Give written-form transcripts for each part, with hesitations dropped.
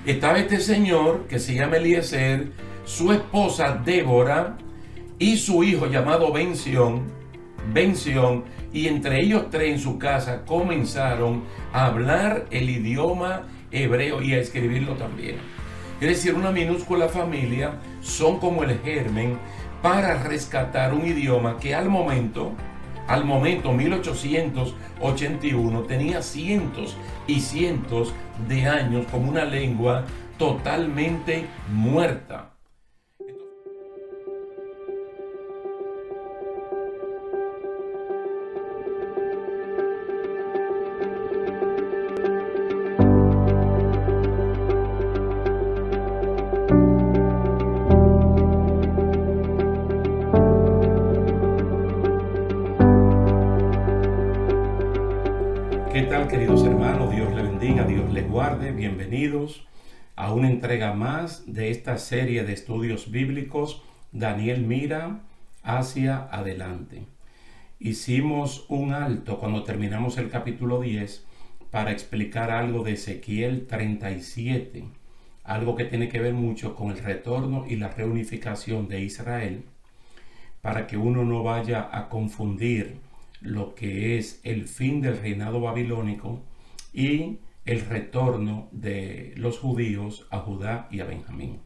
Estaba este señor que se llama Eliezer, su esposa Débora y su hijo llamado Bención, y entre ellos tres en su casa comenzaron a hablar el idioma hebreo y a escribirlo también. Es decir, una minúscula familia son como el germen para rescatar un idioma que al momento 1881, tenía cientos y cientos de años como una lengua totalmente muerta. ¿Qué tal, queridos hermanos? Dios les bendiga, Dios les guarde. Bienvenidos a una entrega más de esta serie de estudios bíblicos. Daniel mira hacia adelante. Hicimos un alto cuando terminamos el capítulo 10 para explicar algo de Ezequiel 37, algo que tiene que ver mucho con el retorno y la reunificación de Israel, para que uno no vaya a confundir lo que es el fin del reinado babilónico y el retorno de los judíos a Judá y a Benjamín.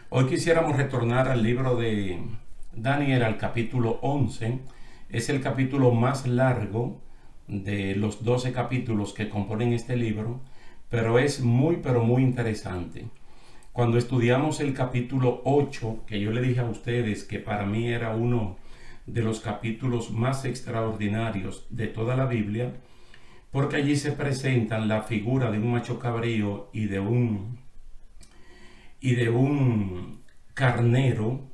Hoy quisiéramos retornar al libro de Daniel, al capítulo 11. Es el capítulo más largo de los 12 capítulos que componen este libro, pero es muy interesante. Cuando estudiamos el capítulo 8, que yo le dije a ustedes que para mí era uno de los capítulos más extraordinarios de toda la Biblia, porque allí se presentan la figura de un macho cabrío y de un carnero,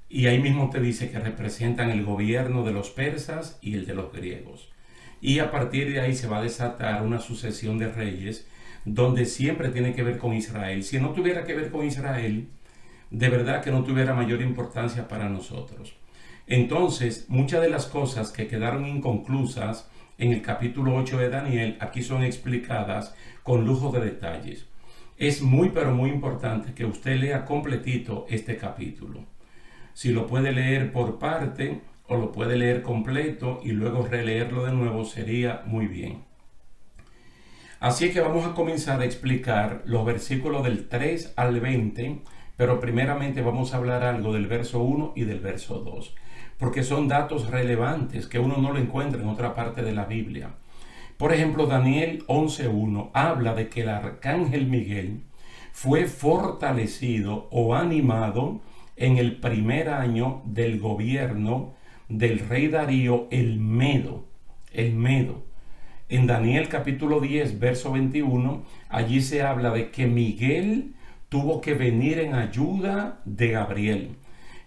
y ahí mismo te dice que representan el gobierno de los persas y el de los griegos. Y a partir de ahí se va a desatar una sucesión de reyes donde siempre tiene que ver con Israel. Si no tuviera que ver con Israel, de verdad que no tuviera mayor importancia para nosotros. Entonces, muchas de las cosas que quedaron inconclusas en el capítulo 8 de Daniel, aquí son explicadas con lujo de detalles. Es muy importante que usted lea completito este capítulo. Si lo puede leer por parte o lo puede leer completo y luego releerlo de nuevo, sería muy bien. Así que vamos a comenzar a explicar los versículos del 3 al 20, pero primeramente vamos a hablar algo del verso 1 y del verso 2, porque son datos relevantes que uno no lo encuentra en otra parte de la Biblia. Por ejemplo, Daniel 11:1 habla de que el arcángel Miguel fue fortalecido o animado en el primer año del gobierno del rey Darío el Medo. En Daniel capítulo 10, verso 21, allí se habla de que Miguel tuvo que venir en ayuda de Gabriel.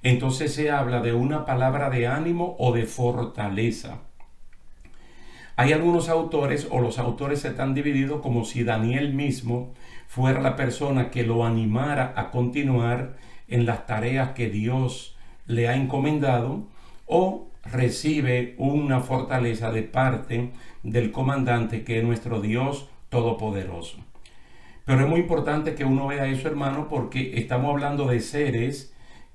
Entonces se habla de una palabra de ánimo o de fortaleza. Hay algunos autores, o los autores están divididos, como si Daniel mismo fuera la persona que lo animara a continuar en las tareas que Dios le ha encomendado, o recibe una fortaleza de parte del comandante, que es nuestro Dios todopoderoso. Pero es muy importante que uno vea eso, hermano, porque estamos hablando de seres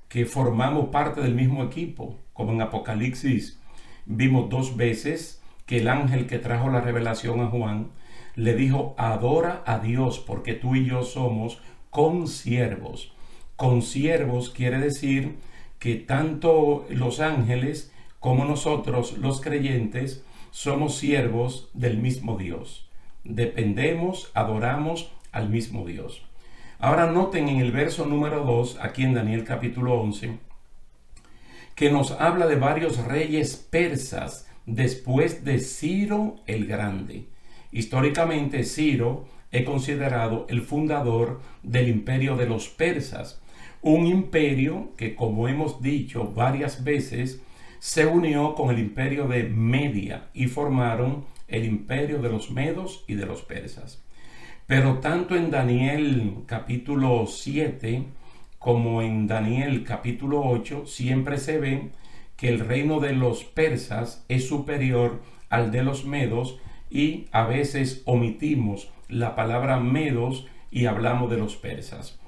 que formamos parte del mismo equipo. Como en Apocalipsis vimos 2 veces que el ángel que trajo la revelación a Juan le dijo: adora a Dios, porque tú y yo somos consiervos. Consiervos quiere decir que tanto los ángeles como nosotros, los creyentes, somos siervos del mismo Dios. Dependemos, adoramos al mismo Dios. Ahora noten en el verso número 2, aquí en Daniel capítulo 11, que nos habla de varios reyes persas después de Ciro el Grande. Históricamente, Ciro es considerado el fundador del imperio de los persas, un imperio que, como hemos dicho varias veces, se unió con el imperio de Media y formaron el imperio de los medos y de los persas. Pero tanto en Daniel capítulo 7 como en Daniel capítulo 8 siempre se ve que el reino de los persas es superior al de los medos, y a veces omitimos la palabra medos y hablamos de los persas.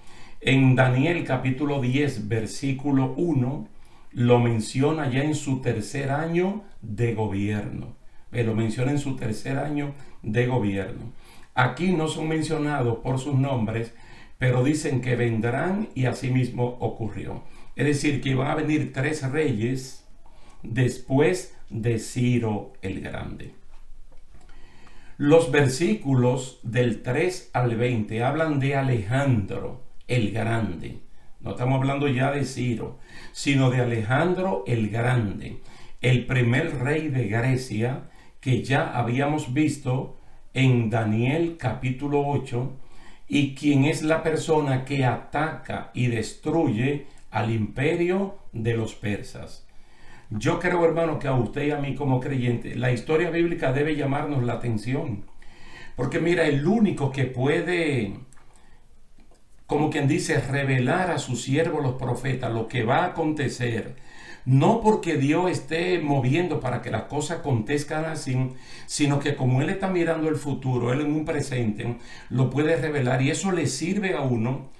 En Daniel capítulo 10, versículo 1, lo menciona ya en su tercer año de gobierno. Lo menciona en su tercer año de gobierno. Aquí no son mencionados por sus nombres, pero dicen que vendrán y así mismo ocurrió. Es decir, que van a venir 3 reyes después de Ciro el Grande. Los versículos del 3 al 20 hablan de Alejandro el Grande. No estamos hablando ya de Ciro, sino de Alejandro el Grande, el primer rey de Grecia que ya habíamos visto en Daniel capítulo 8, y quien es la persona que ataca y destruye al imperio de los persas. Yo creo, hermano, que a usted y a mí como creyente, la historia bíblica debe llamarnos la atención. Porque mira, el único que puede, como quien dice, revelar a sus siervos los profetas lo que va a acontecer, no porque Dios esté moviendo para que las cosas acontezcan así, sino que como Él está mirando el futuro, Él en un presente, lo puede revelar, y eso le sirve a uno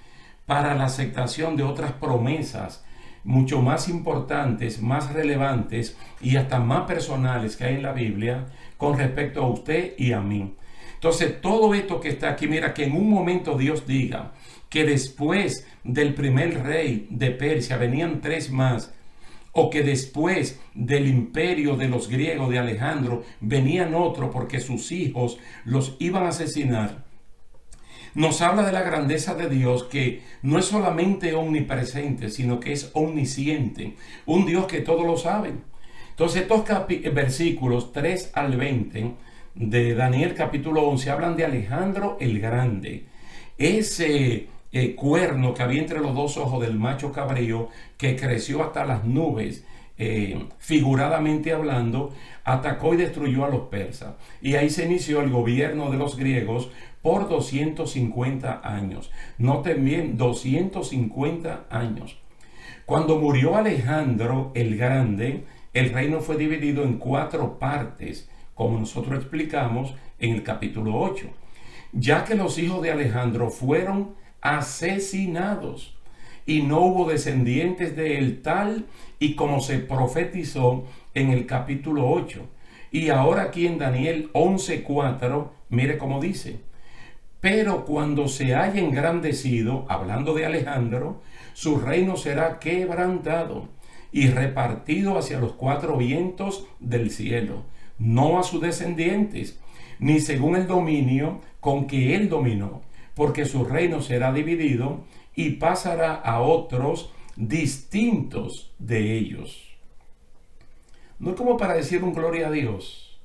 para la aceptación de otras promesas mucho más importantes, más relevantes y hasta más personales que hay en la Biblia con respecto a usted y a mí. Entonces, todo esto que está aquí, mira, que en un momento Dios diga que después del primer rey de Persia venían 3 más, o que después del imperio de los griegos de Alejandro venían otros porque sus hijos los iban a asesinar, nos habla de la grandeza de Dios, que no es solamente omnipresente, sino que es omnisciente, un Dios que todo lo sabe. Entonces estos versículos 3 al 20 de Daniel capítulo 11 hablan de Alejandro el Grande, ese cuerno que había entre los 2 ojos del macho cabrío, que creció hasta las nubes, figuradamente hablando, atacó y destruyó a los persas. Y ahí se inició el gobierno de los griegos por 250 años. Noten bien, 250 años. Cuando murió Alejandro el Grande, el reino fue dividido en 4 partes, como nosotros explicamos en el capítulo 8, ya que los hijos de Alejandro fueron asesinados y no hubo descendientes de él, tal y como se profetizó en el capítulo 8. Y ahora aquí en Daniel 11:4, mire cómo dice: pero cuando se haya engrandecido, hablando de Alejandro, su reino será quebrantado y repartido hacia los 4 vientos del cielo, no a sus descendientes, ni según el dominio con que él dominó, porque su reino será dividido y pasará a otros distintos de ellos. No es como para decir un gloria a Dios.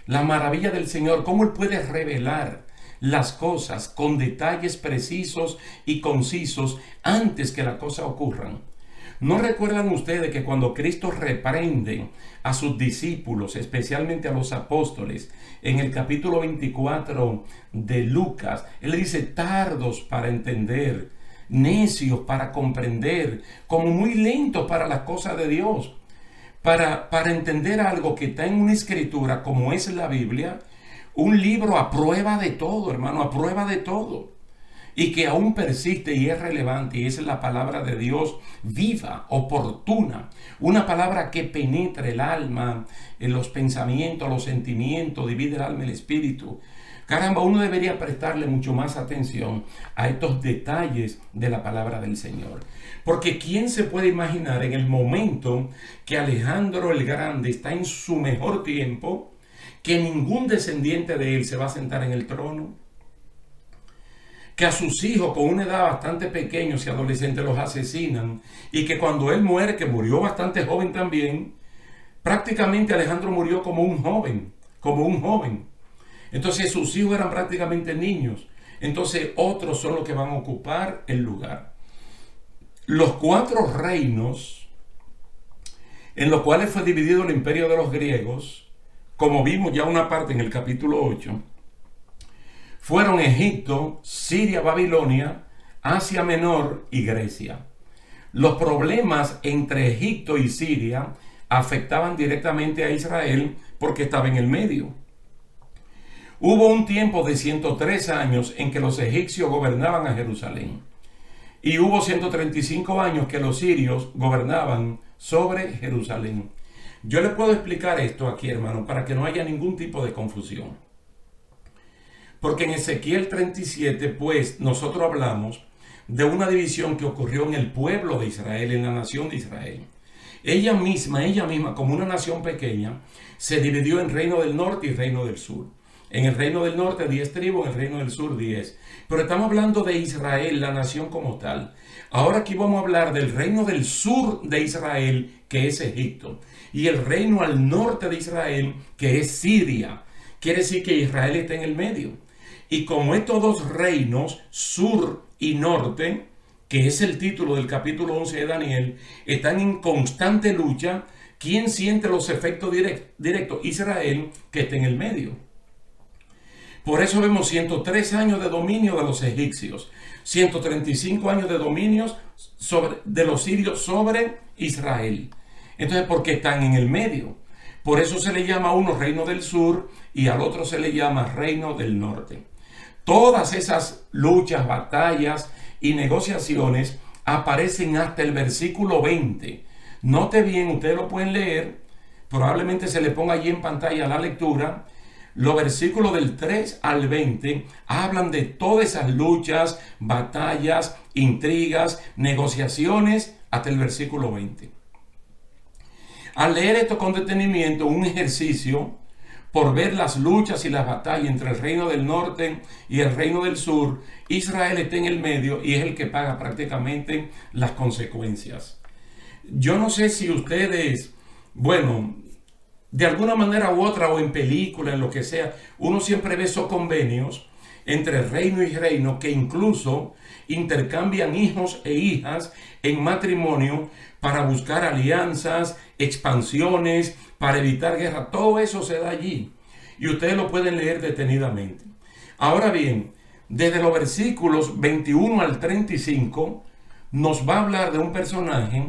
La maravilla del Señor, cómo Él puede revelar las cosas con detalles precisos y concisos antes que las cosas ocurran. ¿No recuerdan ustedes que cuando Cristo reprende a sus discípulos, especialmente a los apóstoles, en el capítulo 24 de Lucas, Él le dice: tardos para entender, necios para comprender, como muy lentos para las cosas de Dios? Para entender algo que está en una escritura como es la Biblia, un libro a prueba de todo, hermano, a prueba de todo, y que aún persiste y es relevante, y es la palabra de Dios viva, oportuna, una palabra que penetra el alma, en los pensamientos, los sentimientos, divide el alma y el espíritu. Caramba, uno debería prestarle mucho más atención a estos detalles de la palabra del Señor. Porque ¿quién se puede imaginar en el momento que Alejandro el Grande está en su mejor tiempo, que ningún descendiente de él se va a sentar en el trono? Que a sus hijos con una edad bastante pequeños y adolescentes los asesinan, y que cuando él muere, que murió bastante joven también, prácticamente Alejandro murió como un joven, Entonces sus hijos eran prácticamente niños. Entonces otros son los que van a ocupar el lugar. Los 4 reinos en los cuales fue dividido el imperio de los griegos, como vimos ya una parte en el capítulo 8, fueron Egipto, Siria, Babilonia, Asia Menor y Grecia. Los problemas entre Egipto y Siria afectaban directamente a Israel porque estaba en el medio. Hubo un tiempo de 103 años en que los egipcios gobernaban a Jerusalén. Y hubo 135 años que los sirios gobernaban sobre Jerusalén. Yo le puedo explicar esto aquí, hermano, para que no haya ningún tipo de confusión. Porque en Ezequiel 37, pues, nosotros hablamos de una división que ocurrió en el pueblo de Israel, en la nación de Israel. Ella misma, como una nación pequeña, se dividió en reino del norte y reino del sur. En el reino del norte 10 tribus, en el reino del sur 10. Pero estamos hablando de Israel, la nación como tal. Ahora aquí vamos a hablar del reino del sur de Israel, que es Egipto. Y el reino al norte de Israel, que es Siria. Quiere decir que Israel está en el medio. Y como estos dos reinos, sur y norte, que es el título del capítulo 11 de Daniel, están en constante lucha, ¿quién siente los efectos directos? Israel, que está en el medio. Por eso vemos 103 años de dominio de los egipcios, 135 años de dominio de los sirios sobre Israel. Entonces, porque están en el medio. Por eso se le llama a uno reino del sur y al otro se le llama reino del norte. Todas esas luchas, batallas y negociaciones aparecen hasta el versículo 20. Note bien, ustedes lo pueden leer, probablemente se le ponga allí en pantalla la lectura. Los versículos del 3 al 20 hablan de todas esas luchas, batallas, intrigas, negociaciones, hasta el versículo 20. Al leer esto con detenimiento, un ejercicio por ver las luchas y las batallas entre el reino del norte y el reino del sur, Israel está en el medio y es el que paga prácticamente las consecuencias. Yo no sé si ustedes, bueno, de alguna manera u otra, o en película, en lo que sea, uno siempre ve esos convenios entre reino y reino que incluso intercambian hijos e hijas en matrimonio para buscar alianzas, expansiones, para evitar guerra. Todo eso se da allí y ustedes lo pueden leer detenidamente. Ahora bien, desde los versículos 21 al 35 nos va a hablar de un personaje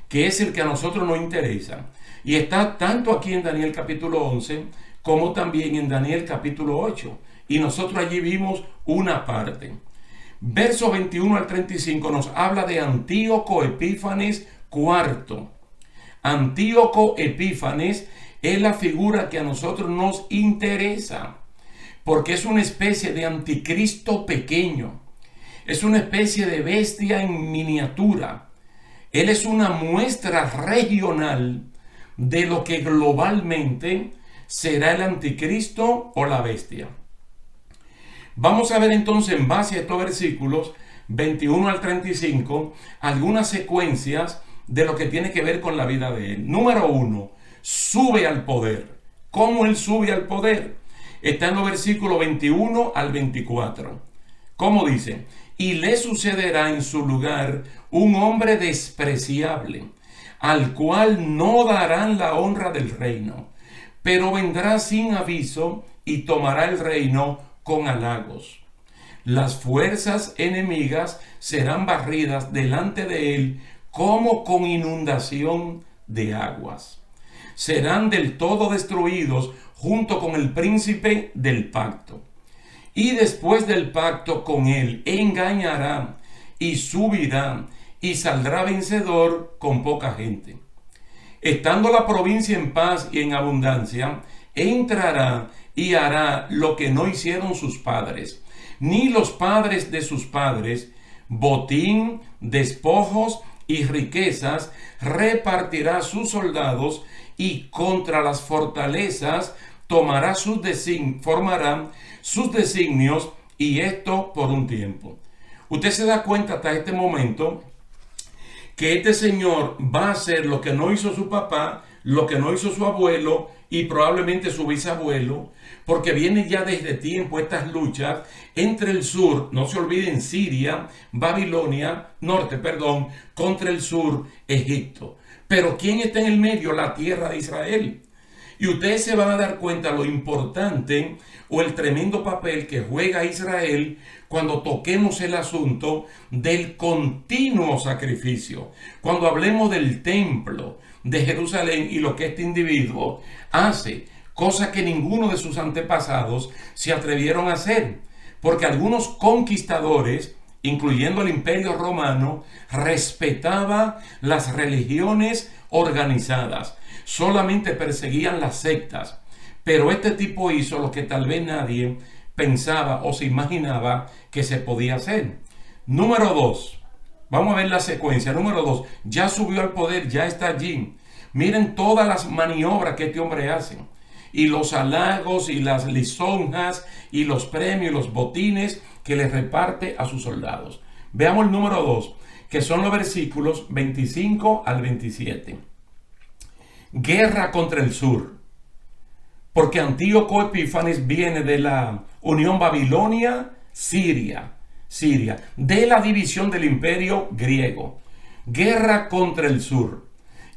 que es el que a nosotros nos interesa. Y está tanto aquí en Daniel capítulo 11 como también en Daniel capítulo 8. Y nosotros allí vimos una parte. Verso 21 al 35 nos habla de Antíoco Epífanes IV. Antíoco Epífanes es la figura que a nosotros nos interesa, porque es una especie de anticristo pequeño. Es una especie de bestia en miniatura. Él es una muestra regional de lo que globalmente será el anticristo o la bestia. Vamos a ver entonces, en base a estos versículos 21 al 35, algunas secuencias de lo que tiene que ver con la vida de él. Número 1, sube al poder. ¿Cómo él sube al poder? Está en los versículos 21 al 24. ¿Cómo dice? Y le sucederá en su lugar un hombre despreciable, al cual no darán la honra del reino, pero vendrá sin aviso y tomará el reino con halagos. Las fuerzas enemigas serán barridas delante de él como con inundación de aguas. Serán del todo destruidos junto con el príncipe del pacto. Y después del pacto con él engañará y subirá y saldrá vencedor con poca gente. Estando la provincia en paz y en abundancia, entrará y hará lo que no hicieron sus padres, ni los padres de sus padres, botín, despojos y riquezas repartirá sus soldados, y contra las fortalezas formará sus designios, y esto por un tiempo. Usted se da cuenta hasta este momento que este señor va a hacer lo que no hizo su papá, lo que no hizo su abuelo y probablemente su bisabuelo, porque viene ya desde tiempo estas luchas entre el sur, no se olviden, Siria, Babilonia, contra el sur, Egipto. Pero ¿quién está en el medio? La tierra de Israel. Y ustedes se van a dar cuenta lo importante o el tremendo papel que juega Israel cuando toquemos el asunto del continuo sacrificio. Cuando hablemos del templo de Jerusalén y lo que este individuo hace cosa que ninguno de sus antepasados se atrevieron a hacer, porque algunos conquistadores, incluyendo el Imperio Romano, respetaba las religiones organizadas, solamente perseguían las sectas, pero este tipo hizo lo que tal vez nadie pensaba o se imaginaba que se podía hacer. Número 2, vamos a ver la secuencia. Número 2, ya subió al poder, ya está allí. Miren todas las maniobras que este hombre hace, y los halagos y las lisonjas y los premios y los botines que les reparte a sus soldados. Veamos el número 2, que son los versículos 25 al 27. Guerra contra el sur, porque Antíoco Epífanes viene de la Unión Babilonia-Siria, de la división del imperio griego. Guerra contra el sur,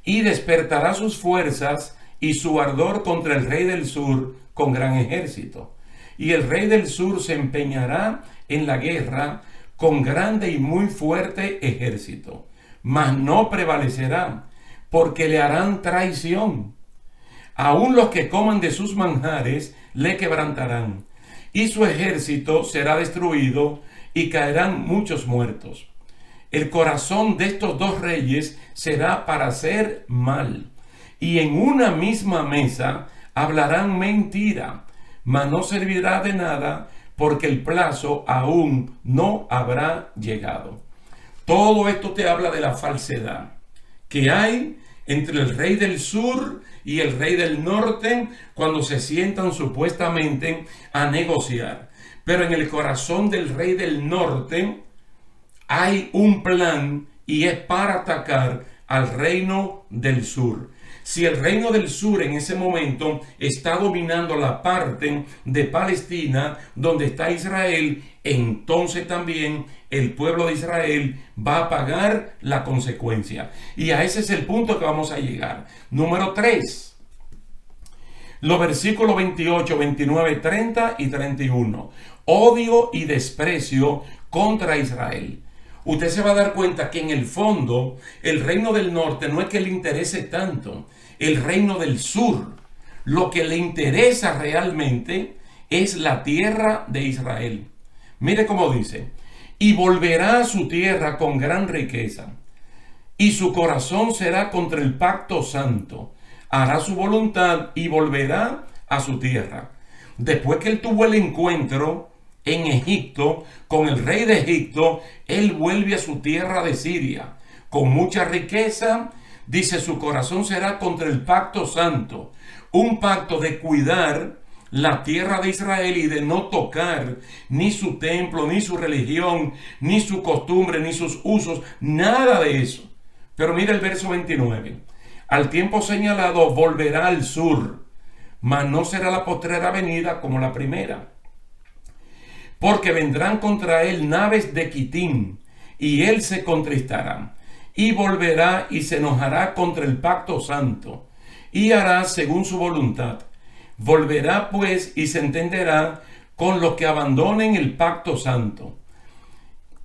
y despertará sus fuerzas y su ardor contra el rey del sur con gran ejército. Y el rey del sur se empeñará en la guerra con grande y muy fuerte ejército, mas no prevalecerá, porque le harán traición. Aún los que coman de sus manjares le quebrantarán, y su ejército será destruido, y caerán muchos muertos. El corazón de estos dos reyes será para hacer mal, y en una misma mesa hablarán mentira, mas no servirá de nada, porque el plazo aún no habrá llegado. Todo esto te habla de la falsedad que hay entre el rey del sur y el rey del norte cuando se sientan supuestamente a negociar. Pero en el corazón del rey del norte hay un plan, y es para atacar al reino del sur. Si el reino del sur en ese momento está dominando la parte de Palestina donde está Israel, entonces también el pueblo de Israel va a pagar la consecuencia. Y a ese es el punto que vamos a llegar. Número 3. Los versículos 28, 29, 30 y 31. Odio y desprecio contra Israel. Usted se va a dar cuenta que en el fondo el reino del norte no es que le interese tanto el reino del sur. Lo que le interesa realmente es la tierra de Israel. Mire cómo dice: y volverá a su tierra con gran riqueza, y su corazón será contra el pacto santo. Hará su voluntad y volverá a su tierra. Después que él tuvo el encuentro en Egipto con el rey de Egipto, él vuelve a su tierra de Siria con mucha riqueza. Dice: su corazón será contra el pacto santo, un pacto de cuidar la tierra de Israel y de no tocar ni su templo, ni su religión, ni su costumbre, ni sus usos, nada de eso. Pero mira el verso 29. Al tiempo señalado volverá al sur, mas no será la postrera venida como la primera. Porque vendrán contra él naves de Quitim, y él se contristará, y volverá y se enojará contra el pacto santo, y hará según su voluntad. Volverá pues y se entenderá con los que abandonen el pacto santo.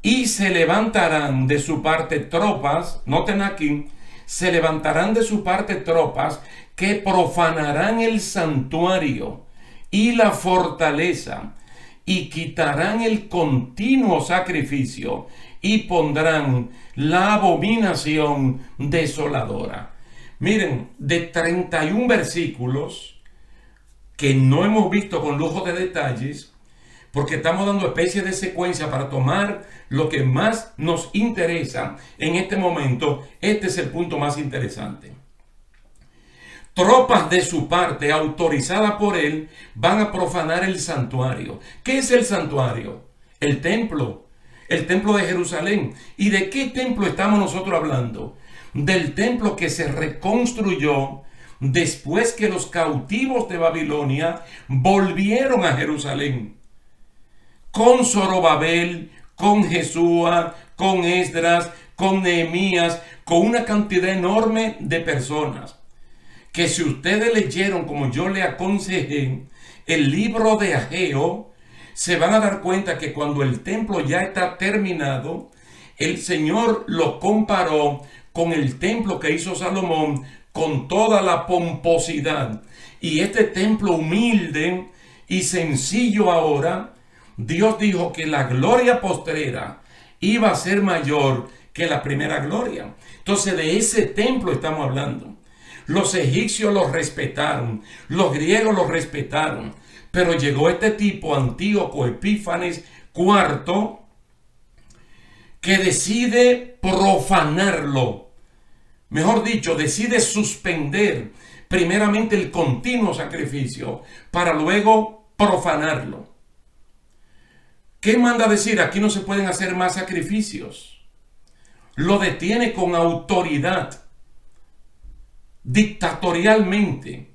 Y se levantarán de su parte tropas, noten aquí, se levantarán de su parte tropas que profanarán el santuario y la fortaleza, y quitarán el continuo sacrificio, y pondrán la abominación desoladora. Miren, de 31 versículos que no hemos visto con lujo de detalles, porque estamos dando especie de secuencia para tomar lo que más nos interesa en este momento. Este es el punto más interesante. Tropas de su parte, autorizadas por él, van a profanar el santuario. ¿Qué es el santuario? El templo de Jerusalén. ¿Y de qué templo estamos nosotros hablando? Del templo que se reconstruyó después que los cautivos de Babilonia volvieron a Jerusalén. Con Zorobabel, con Jesúa, con Esdras, con Nehemías, con una cantidad enorme de personas. Que si ustedes leyeron, como yo le aconsejé, el libro de Ageo, se van a dar cuenta que cuando el templo ya está terminado, el Señor lo comparó con el templo que hizo Salomón, con toda la pomposidad. Y este templo humilde y sencillo ahora, Dios dijo que la gloria postrera iba a ser mayor que la primera gloria. Entonces de ese templo estamos hablando. Los egipcios los respetaron, los griegos los respetaron, pero llegó este tipo, Antíoco Epífanes IV, que decide profanarlo. Mejor dicho, decide suspender primeramente el continuo sacrificio para luego profanarlo. ¿Qué manda decir? Aquí no se pueden hacer más sacrificios. Lo detiene con autoridad, dictatorialmente.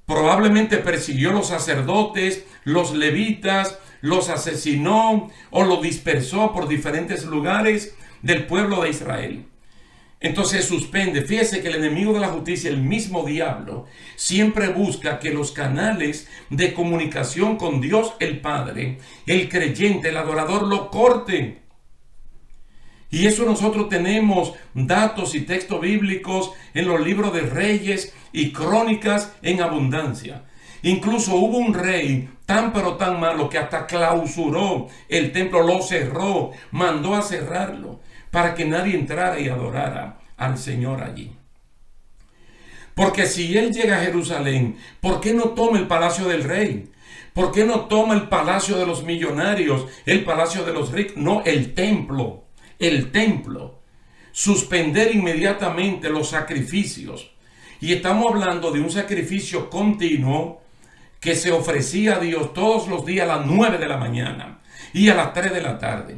Probablemente persiguió a los sacerdotes, los levitas, los asesinó o los dispersó por diferentes lugares del pueblo de Israel. Entonces suspende. Fíjese que el enemigo de la justicia, el mismo diablo, siempre busca que los canales de comunicación con Dios el Padre, el creyente, el adorador, lo corten. Y eso nosotros tenemos datos y textos bíblicos en los libros de Reyes y Crónicas en abundancia. Incluso hubo un rey tan pero tan malo que hasta clausuró el templo, lo cerró, mandó a cerrarlo para que nadie entrara y adorara al Señor allí. Porque si él llega a Jerusalén, ¿por qué no toma el palacio del rey? ¿Por qué no toma el palacio de los millonarios, el palacio de los ricos? No, el templo. El templo. Suspender inmediatamente los sacrificios. Y estamos hablando de un sacrificio continuo que se ofrecía a Dios todos los días a las 9 de la mañana y a las 3 de la tarde.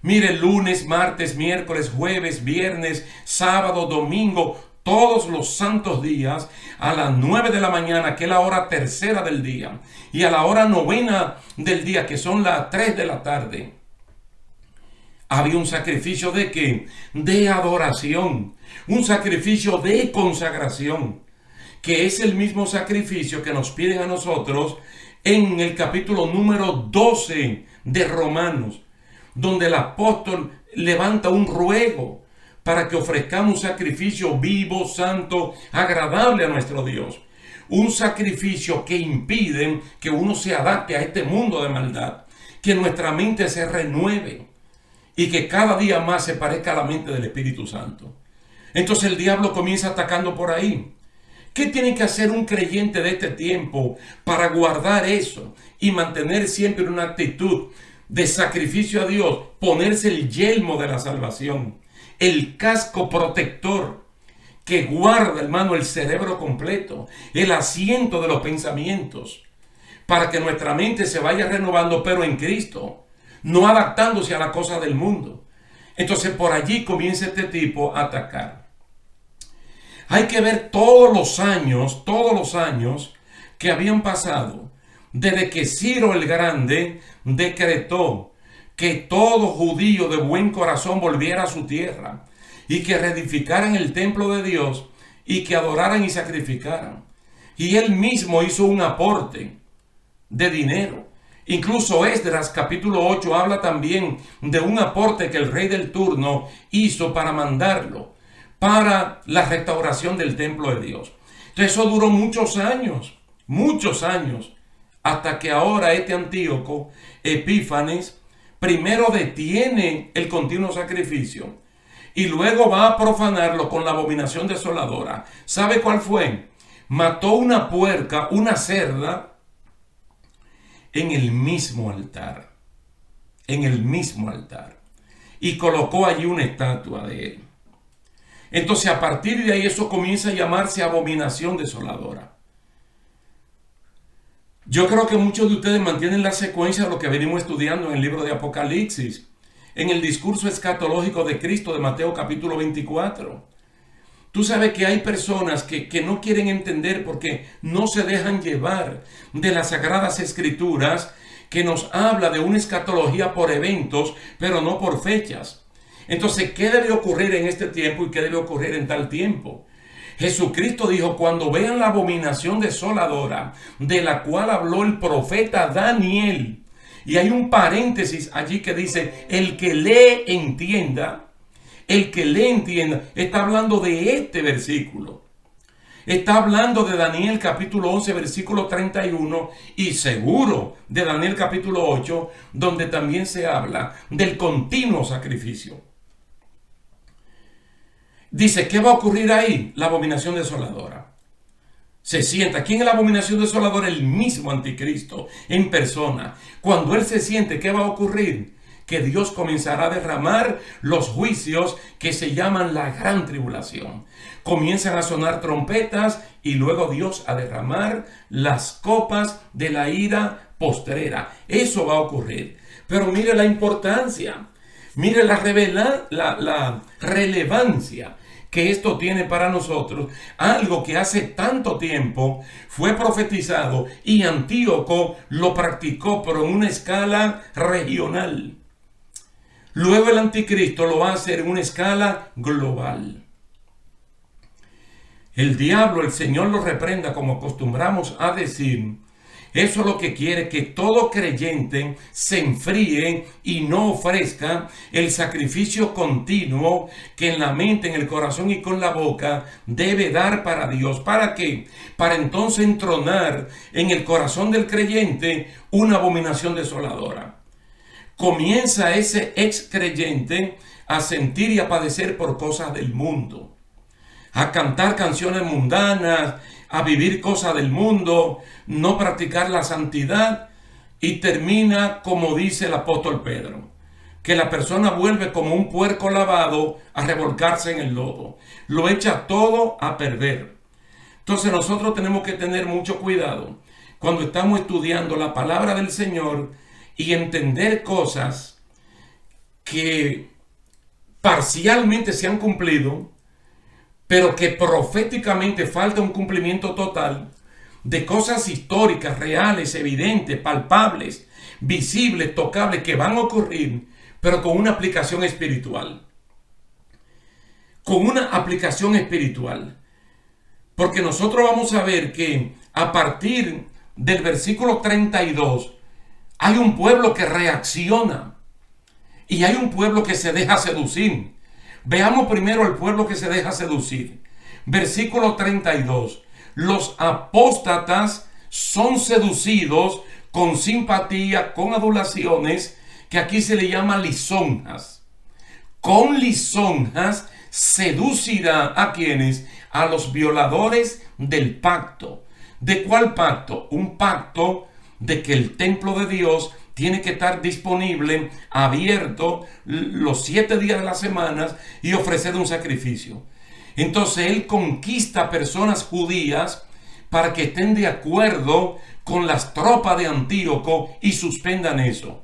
Mire, lunes, martes, miércoles, jueves, viernes, sábado, domingo, todos los santos días a las 9 de la mañana, que es la hora tercera del día, y a la hora novena del día, que son las 3 de la tarde. Había un sacrificio ¿de qué? De adoración, un sacrificio de consagración, que es el mismo sacrificio que nos piden a nosotros en el capítulo número 12 de Romanos, donde el apóstol levanta un ruego para que ofrezcamos un sacrificio vivo, santo, agradable a nuestro Dios. Un sacrificio que impide que uno se adapte a este mundo de maldad, que nuestra mente se renueve y que cada día más se parezca a la mente del Espíritu Santo. Entonces el diablo comienza atacando por ahí. ¿Qué tiene que hacer un creyente de este tiempo para guardar eso y mantener siempre una actitud de sacrificio a Dios? Ponerse el yelmo de la salvación, el casco protector que guarda, hermano, el cerebro completo, el asiento de los pensamientos, para que nuestra mente se vaya renovando, pero en Cristo, no adaptándose a la cosa del mundo. Entonces por allí comienza este tipo a atacar. Hay que ver todos los años que habían pasado desde que Ciro el Grande decretó que todo judío de buen corazón volviera a su tierra y que reedificaran el templo de Dios y que adoraran y sacrificaran. Y él mismo hizo un aporte de dinero. Incluso Esdras capítulo 8 habla también de un aporte que el rey del turno hizo para mandarlo para la restauración del templo de Dios. Entonces eso duró muchos años, hasta que ahora este Antíoco Epífanes primero detiene el continuo sacrificio y luego va a profanarlo con la abominación desoladora. ¿Sabe cuál fue? Mató una puerca, una cerda, en el mismo altar, y colocó allí una estatua de él. Entonces a partir de ahí eso comienza a llamarse abominación desoladora. Yo creo que muchos de ustedes mantienen la secuencia de lo que venimos estudiando en el libro de Apocalipsis, en el discurso escatológico de Cristo de Mateo capítulo 24. Tú sabes que hay personas que no quieren entender porque no se dejan llevar de las Sagradas Escrituras, que nos habla de una escatología por eventos, pero no por fechas. Entonces, ¿qué debe ocurrir en este tiempo y qué debe ocurrir en tal tiempo? Jesucristo dijo, cuando vean la abominación desoladora de la cual habló el profeta Daniel, y hay un paréntesis allí que dice, el que lee entienda, está hablando de este versículo. Está hablando de Daniel capítulo 11, versículo 31 y seguro de Daniel capítulo 8, donde también se habla del continuo sacrificio. Dice, ¿qué va a ocurrir ahí? La abominación desoladora. Se sienta. ¿Quién es la abominación desoladora? El mismo anticristo en persona. Cuando él se siente, ¿qué va a ocurrir? Que Dios comenzará a derramar los juicios que se llaman la gran tribulación. Comienzan a sonar trompetas y luego Dios a derramar las copas de la ira postrera. Eso va a ocurrir. Pero mire la importancia, mire la relevancia que esto tiene para nosotros. Algo que hace tanto tiempo fue profetizado y Antíoco lo practicó, pero en una escala regional. Luego el anticristo lo va a hacer en una escala global. El diablo, el Señor lo reprenda, como acostumbramos a decir. Eso es lo que quiere, que todo creyente se enfríe y no ofrezca el sacrificio continuo que en la mente, en el corazón y con la boca debe dar para Dios. ¿Para qué? Para entonces entronar en el corazón del creyente una abominación desoladora. Comienza ese ex creyente a sentir y a padecer por cosas del mundo, a cantar canciones mundanas, a vivir cosas del mundo, no practicar la santidad, y termina como dice el apóstol Pedro, que la persona vuelve como un puerco lavado a revolcarse en el lodo, lo echa todo a perder. Entonces nosotros tenemos que tener mucho cuidado cuando estamos estudiando la palabra del Señor y entender cosas que parcialmente se han cumplido, pero que proféticamente falta un cumplimiento total de cosas históricas, reales, evidentes, palpables, visibles, tocables, que van a ocurrir, pero con una aplicación espiritual. Con una aplicación espiritual. Porque nosotros vamos a ver que a partir del versículo 32, hay un pueblo que reacciona y hay un pueblo que se deja seducir. Veamos primero el pueblo que se deja seducir. Versículo 32. Los apóstatas son seducidos con simpatía, con adulaciones, que aquí se le llama lisonjas. Con lisonjas seducirá a quienes, a los violadores del pacto. ¿De cuál pacto? Un pacto de que el templo de Dios tiene que estar disponible, abierto los 7 días de la semana y ofrecer un sacrificio. Entonces él conquista personas judías para que estén de acuerdo con las tropas de Antíoco y suspendan eso.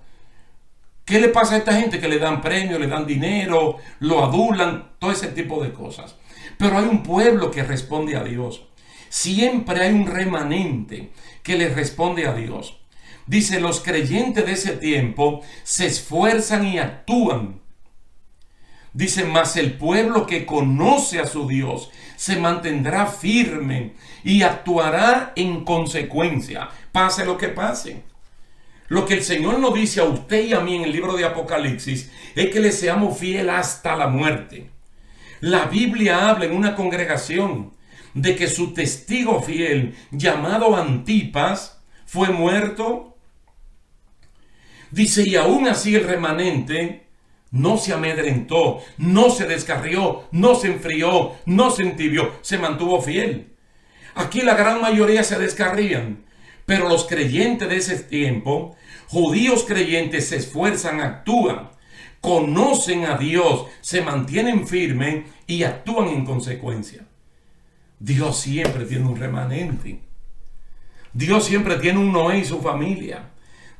¿Qué le pasa a esta gente? Que le dan premios, le dan dinero, lo adulan, todo ese tipo de cosas. Pero hay un pueblo que responde a Dios. Siempre hay un remanente que le responde a Dios. Dice, los creyentes de ese tiempo se esfuerzan y actúan. Dice, mas el pueblo que conoce a su Dios se mantendrá firme y actuará en consecuencia, pase lo que pase. Lo que el Señor nos dice a usted y a mí en el libro de Apocalipsis es que le seamos fieles hasta la muerte. La Biblia habla en una congregación de que su testigo fiel, llamado Antipas, fue muerto. Dice, y aún así el remanente no se amedrentó, no se descarrió, no se enfrió, no se entibió, se mantuvo fiel. Aquí la gran mayoría se descarrían, pero los creyentes de ese tiempo, judíos creyentes, se esfuerzan, actúan, conocen a Dios, se mantienen firmes y actúan en consecuencia. Dios siempre tiene un remanente. Dios siempre tiene un Noé y su familia.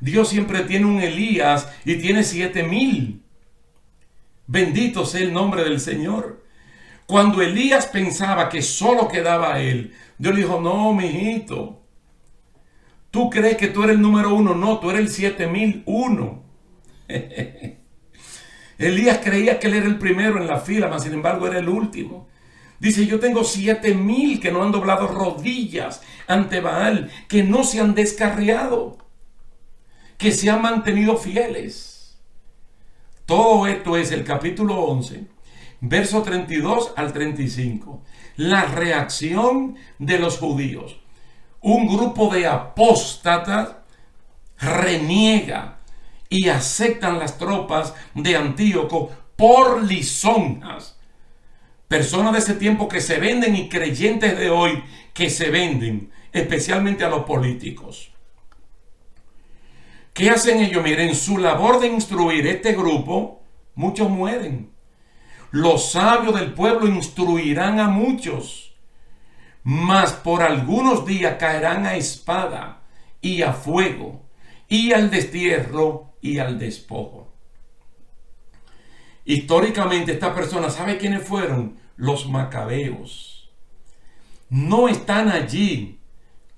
Dios siempre tiene un Elías y tiene 7,000. Bendito sea el nombre del Señor. Cuando Elías pensaba que solo quedaba él, Dios le dijo, no, mijito. ¿Tú crees que tú eres el número 1? No, tú eres el 7,001. Elías creía que él era el primero en la fila, mas sin embargo era el último. Dice, yo tengo 7,000 que no han doblado rodillas ante Baal, que no se han descarriado, que se han mantenido fieles. Todo esto es el capítulo 11, verso 32 al 35. La reacción de los judíos. Un grupo de apóstatas reniega y aceptan las tropas de Antíoco por lisonjas. Personas de ese tiempo que se venden y creyentes de hoy que se venden, especialmente a los políticos. ¿Qué hacen ellos? Miren, su labor de instruir este grupo, muchos mueren. Los sabios del pueblo instruirán a muchos, mas por algunos días caerán a espada y a fuego, y al destierro y al despojo. Históricamente esta persona, ¿sabe quiénes fueron? Los macabeos. No están allí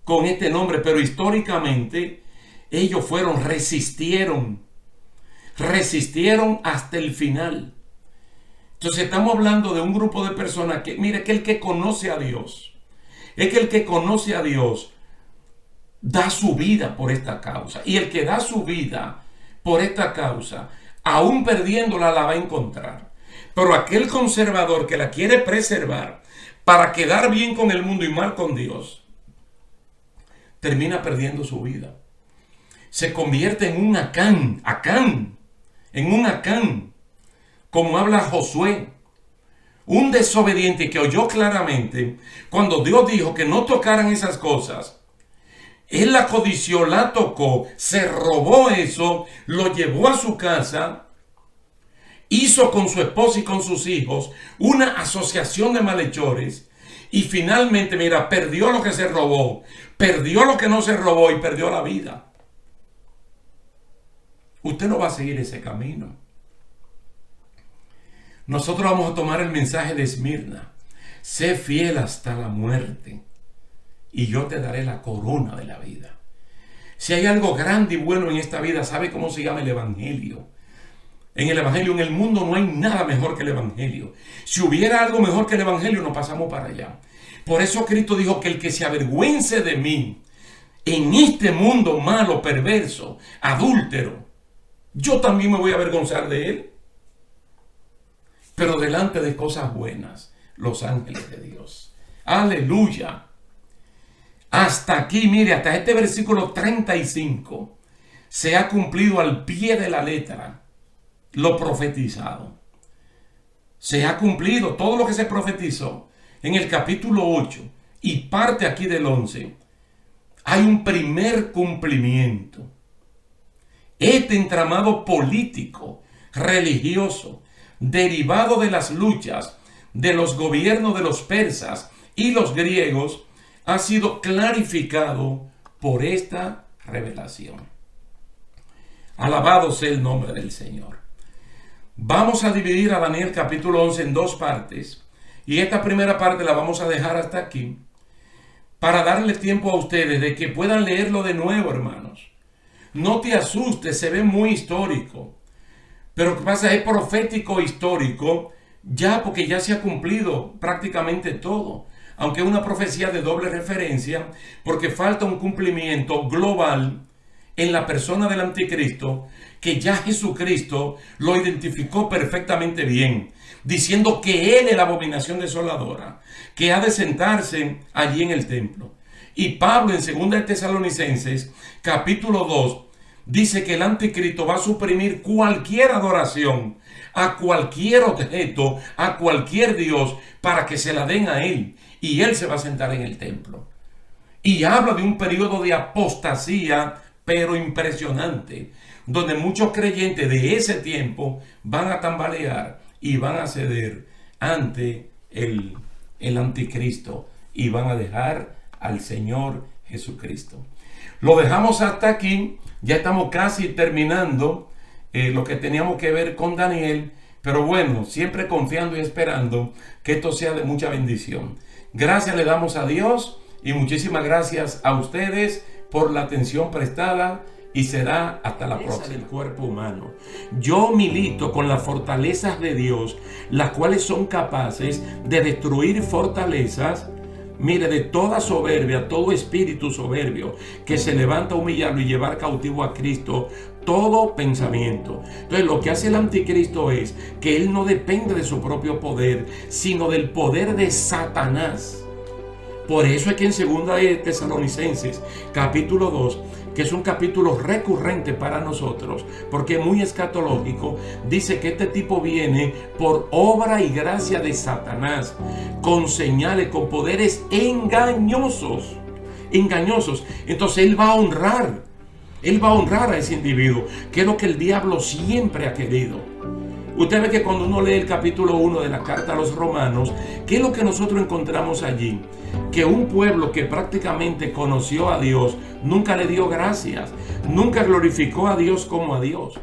con este nombre, pero históricamente ellos resistieron hasta el final. Entonces estamos hablando de un grupo de personas que, mire, que el que conoce a Dios, es que el que conoce a Dios da su vida por esta causa. Y el que da su vida por esta causa, aún perdiéndola, la va a encontrar. Pero aquel conservador que la quiere preservar para quedar bien con el mundo y mal con Dios, termina perdiendo su vida. Se convierte en un Acán, como habla Josué, un desobediente que oyó claramente cuando Dios dijo que no tocaran esas cosas. Él la codició, la tocó, se robó eso, lo llevó a su casa, hizo con su esposa y con sus hijos una asociación de malhechores y finalmente, mira, perdió lo que se robó, perdió lo que no se robó y perdió la vida. Usted no va a seguir ese camino. Nosotros vamos a tomar el mensaje de Esmirna. Sé fiel hasta la muerte y yo te daré la corona de la vida. Si hay algo grande y bueno en esta vida, ¿sabe cómo se llama? El Evangelio. En el Evangelio, en el mundo no hay nada mejor que el Evangelio. Si hubiera algo mejor que el Evangelio, nos pasamos para allá. Por eso Cristo dijo que el que se avergüence de mí en este mundo malo, perverso, adúltero, yo también me voy a avergonzar de él. Pero delante de cosas buenas, los ángeles de Dios. Aleluya. Hasta aquí, mire, hasta este versículo 35 se ha cumplido al pie de la letra lo profetizado. Se ha cumplido todo lo que se profetizó en el capítulo 8 y parte aquí del 11. Hay un primer cumplimiento. Este entramado político, religioso, derivado de las luchas de los gobiernos de los persas y los griegos, ha sido clarificado por esta revelación. Alabado sea el nombre del Señor. Vamos a dividir a Daniel capítulo 11 en dos partes, y esta primera parte la vamos a dejar hasta aquí, para darle tiempo a ustedes de que puedan leerlo de nuevo, hermanos. No te asustes, se ve muy histórico. Pero lo que pasa es profético histórico, ya porque ya se ha cumplido prácticamente todo. Aunque es una profecía de doble referencia, porque falta un cumplimiento global en la persona del anticristo, que ya Jesucristo lo identificó perfectamente bien, diciendo que él es la abominación desoladora, que ha de sentarse allí en el templo. Y Pablo en 2 de Tesalonicenses, capítulo 2, dice que el anticristo va a suprimir cualquier adoración a cualquier objeto, a cualquier Dios, para que se la den a él. Y él se va a sentar en el templo. Y habla de un periodo de apostasía, pero impresionante, donde muchos creyentes de ese tiempo van a tambalear y van a ceder ante el anticristo y van a dejar al Señor Jesucristo. Lo dejamos hasta aquí. Ya estamos casi terminando lo que teníamos que ver con Daniel, pero bueno, siempre confiando y esperando que esto sea de mucha bendición. Gracias le damos a Dios y muchísimas gracias a ustedes por la atención prestada, y será hasta la próxima. El cuerpo humano. Yo milito con las fortalezas de Dios, las cuales son capaces de destruir fortalezas Mire, de toda soberbia, todo espíritu soberbio que se levanta a humillarlo y llevar cautivo a Cristo, todo pensamiento. Entonces lo que hace el anticristo es que él no depende de su propio poder, sino del poder de Satanás. Por eso es que en 2 de Tesalonicenses, capítulo 2, que es un capítulo recurrente para nosotros, porque es muy escatológico, dice que este tipo viene por obra y gracia de Satanás, con señales, con poderes engañosos. Entonces él va a honrar a ese individuo, que es lo que el diablo siempre ha querido. Usted ve que cuando uno lee el capítulo 1 de la carta a los romanos, ¿qué es lo que nosotros encontramos allí? Que un pueblo que prácticamente conoció a Dios nunca le dio gracias, nunca glorificó a Dios como a Dios.